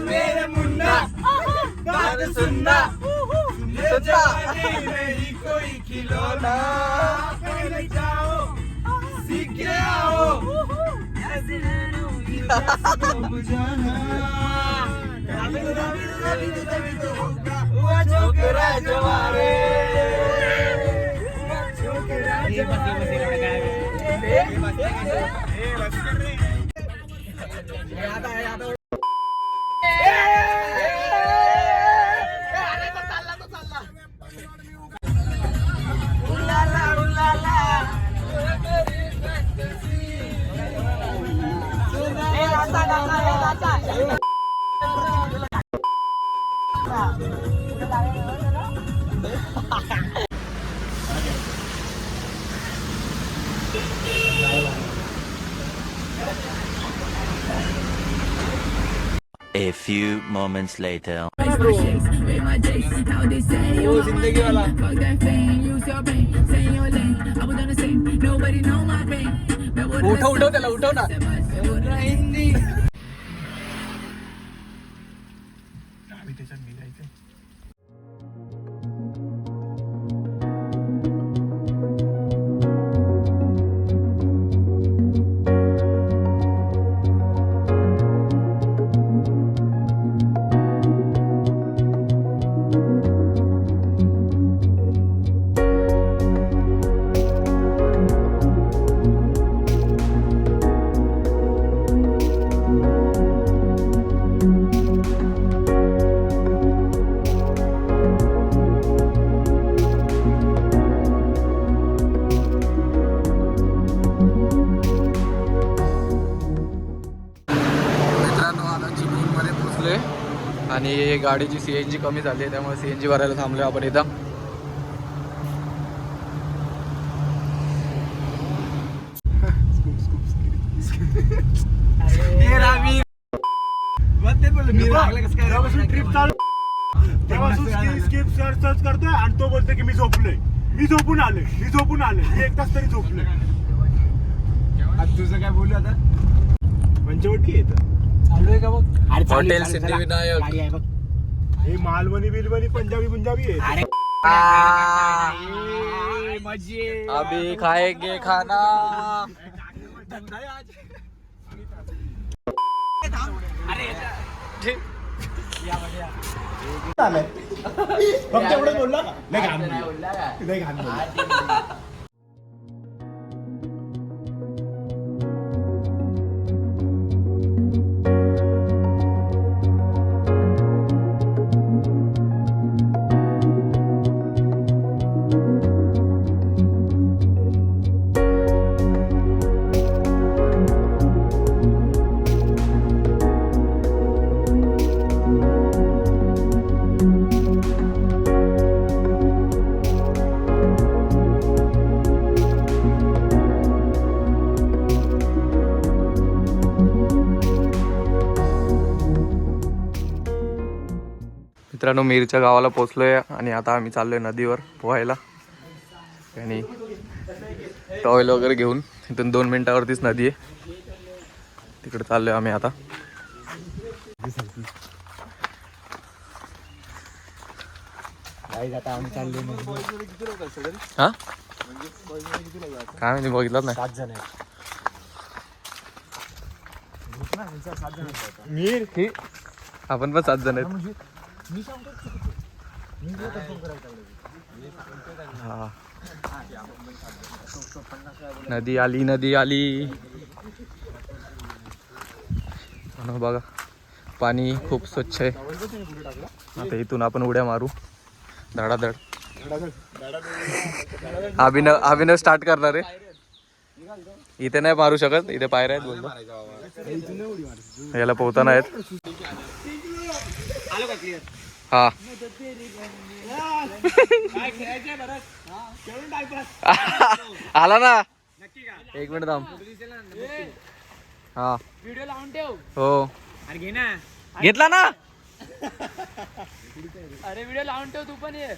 मेरे मुन्ना बात सुनना नहीं कोई खिलौना पहले जाओ सीख के आओ छोकरा जवारे A few moments later. जिंदगी वाला उठव त्याला उठव ना हिंदी त्याच्यात निघायचं आणि गाडीची CNG कमी झाली आहे त्यामुळे CNG भरायला थांबलो आपण इथं. ट्रिप चालू स्किप सर्च करतोय आणि तो बोलतोय की मी झोपून आलोय मी एक तास तरी झोपलोय. तुझं काय बोलू आता पंचवटी येत चालू आहे का बघ हॉटेल सिद्धिविनायक. हे मालवणी बिलवणी पंजाबी आहे. अभी खाएंगे खाना. फक्त एवढं बोलला नाही घाण मित्रांनो मिरच्या गावाला पोहोचलोय आणि आता आम्ही चाललोय नदीवर पोहायला. आणि टॉवेल वगैरे घेऊन इथून 2 मिनिटावरतीच नदी आहे, तिकडे चाललोय आम्ही आता. हा काय म्हणजे बघितलं नाही. 7 जण आपण पण 7 जण आहेत. हा नदी आली. बघा पाणी खूप स्वच्छ आहे. आता इथून आपण उड्या मारू धडाधड. अभिनव स्टार्ट करणार आहे. इथे नाही मारू शकत, इथे पायऱ्या आहेत बोलतो. याला पोहताना आहेत. हा आला ना. 1 मिनिट थांब. हा व्हिडिओ लावून ठेव. हो अरे घे ना. घेतला ना. अरे व्हिडिओ लावून ठेव तू पण ये.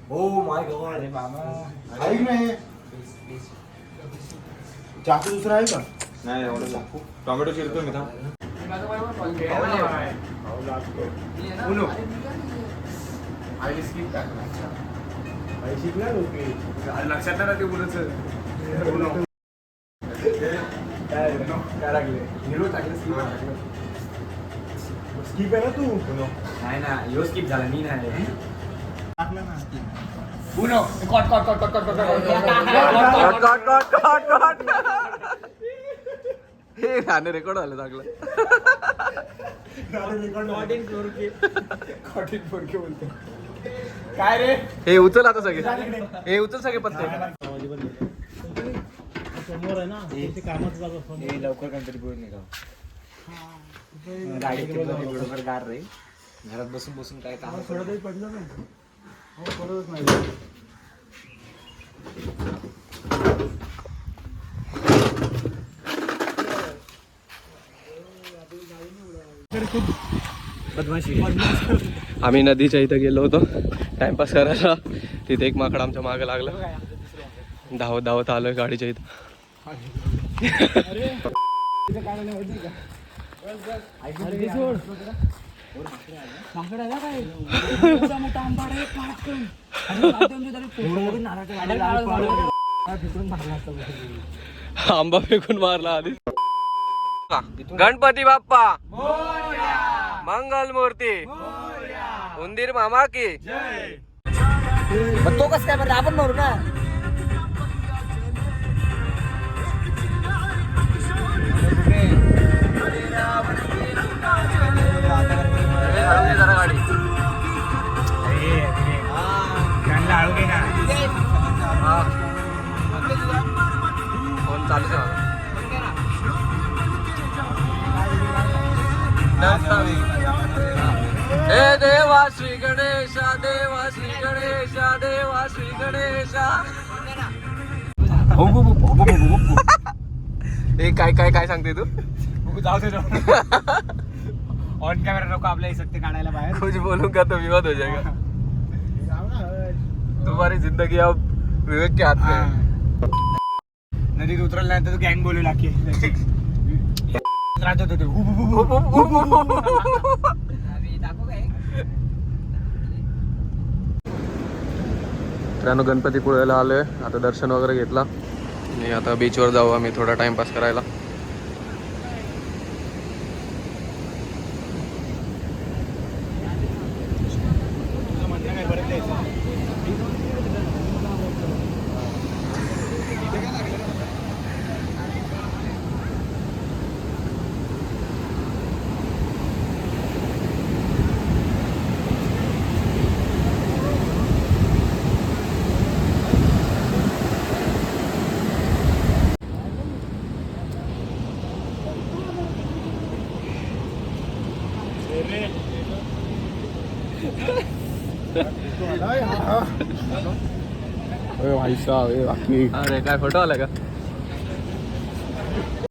हो माय गॉड. अरे बाबा ऐक नाही चाकू दुसरा आहे का? नाही एवढं चाकू. टोमॅटो चिरतो मी थांब. शिकला लक्षात नाही ते बोलत काय लागले हिरो टाकलं स्किप आहे ना तू नाही ना ह्यो स्किप झाला मी नाही टाकलं ना हे गाणं रेकॉर्ड झालं चांगलं. काय रे हे उचल आता सगळे, हे उचल सगळे पत्ते. समोर आहे ना ते कामाचं जागा फोन लवकर काहीतरी बोल नाही गाडी बरोबर गार रे घरात बसून बसून काय काम थोडं पडलं नाही हो पडतच नाही. आम्ही नदीच्या इथं गेलो होतो टाइमपास करायला. तिथे एक माकड आमच्या मागे लागलं. धावत धावत आलोय गाडीच्या इथं. आंबा फेकून मारला आधी. गणपती बाप्पा मंगल मूर्ती उंदीर मामा की तो कसं काय बरं आपण मारू ना जरा गाडी फोन चालू आहे. हे देवा श्री गणेशा देवा श्री गणेशा देवा श्री गणेशा. हे काय काय काय सांगते तू? जाऊ दे ऑन कॅमेरा नको आपल्या सत्य काढायला बाहेर कुछ बोलूंगा तो विवाद हो जाएगा. तुम्हारी जिंदगी अब विवेक के हाथ में है. नदीत उतरल्यानंतर तू गँग बोलू लागली राहत होतो मित्रांनो गणपतीपुळ्याला आलोय. आता दर्शन वगैरे घेतला आणि आता बीचवर जाऊ आम्ही थोडा टाइमपास करायला. अरे काय फोटो आला का?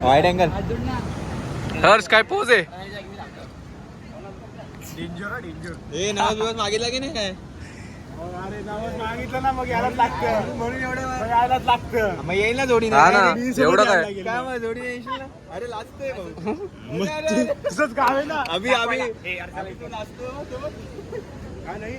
वाईड अँगल हर्ष काय पोज आहे? हे नवस दिवस मागितला की नाही काय अरे नावच मागितलं ना मग यायलाच लागतं म्हणून एवढं यायलाच लागतं. मग येईल ना जोडी हा ना एवढं काय काय मग जोडी येशील ना अरे लाजतोय तुझंच गाव आहे ना अभि अभि काय नाही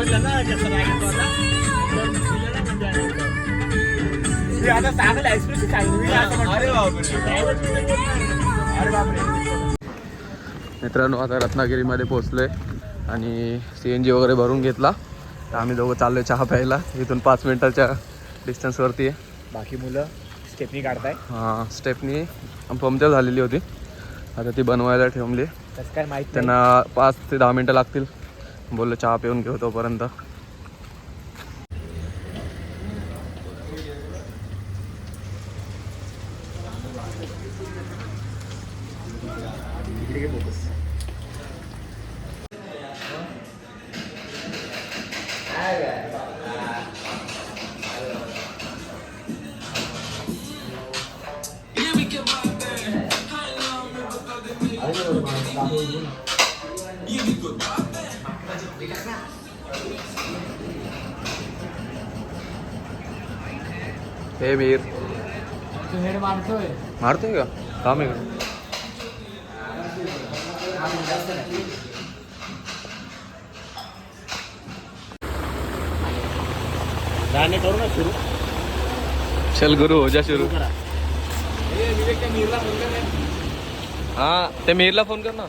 बोलला ना जसं रागितो आता चांगलं एक्सप्रेस चांगली अरे बापरे. मित्रांनो आता रत्नागिरीमध्ये पोहोचलोय आणि CNG वगैरे भरून घेतला. तर आम्ही दोघं चाललोय चहा प्यायला. इथून 5 मिनिटाच्या डिस्टन्सवरती आहे. बाकी मुलं स्टेपनी काढताय. हां स्टेपनी पंक्चर झालेली होती, आता ती बनवायला ठेवली. कसं काय माहिती त्यांना 5 ते 10 मिनटं लागतील. बोललो चहा पिऊन घेऊ तोपर्यंत. हे मीर मारतोय का काम आहे का? गाणे करू ना सुरू. चल गुरु हो जा सुरू. हा ते मीरला फोन कर ना.